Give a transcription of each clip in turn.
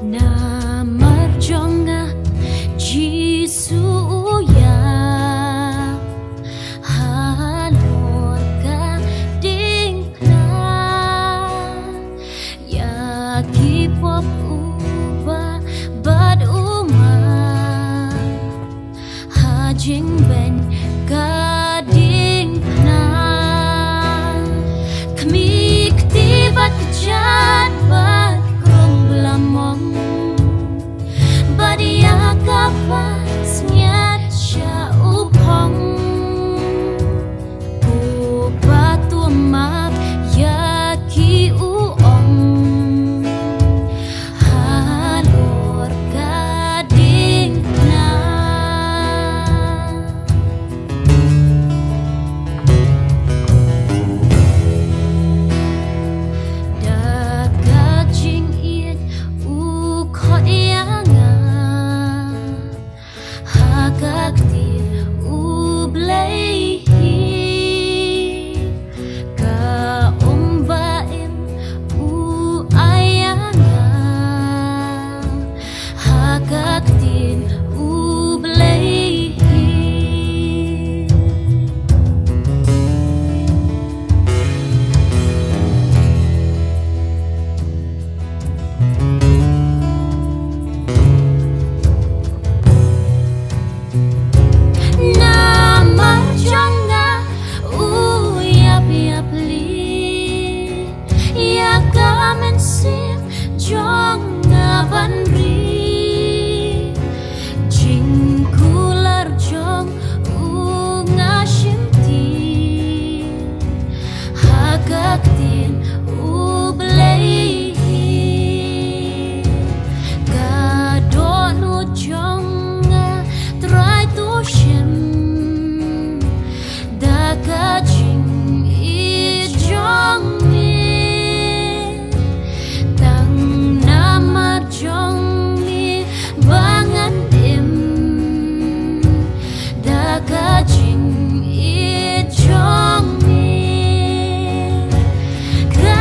Na marjonga Jisuya halor ka dingna ya kipop uba bad hajing ben ka dingna kami ketibat kejat bad krong belamong badia kapas nyat sya upong upa tumak ya ki uong halor ka dingna daga jing it u khot yanga hagakti u blei ka umbaim u ayanga hagakti u blei na marjonga u yap yap li ya kamen sim jonga banri jing kular jong u ngashimti hagaktin u blei gadonu jonga try to shim daga jing i jong ni tang nama jong ni bangan dim daga jing i jong ni ka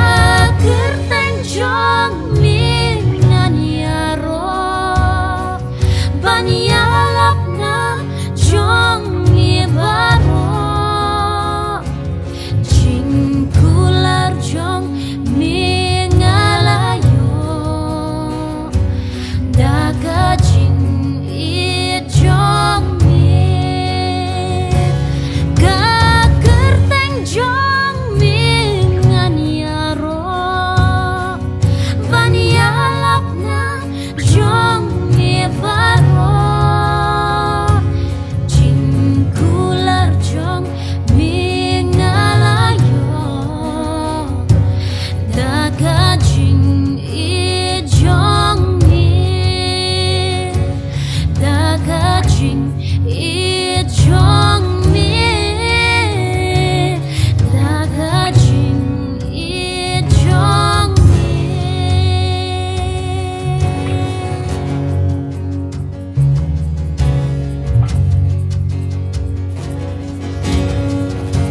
kerteng jong ni ngan yaro banyalap na jong ni baro jing kular jong ni ngalayo daga jing i jong ni ka kerteng jong ni ngan yaro banyalap na jong ni baro jing kular jong ni ngalayo daga jing i jong ni daga jing i jong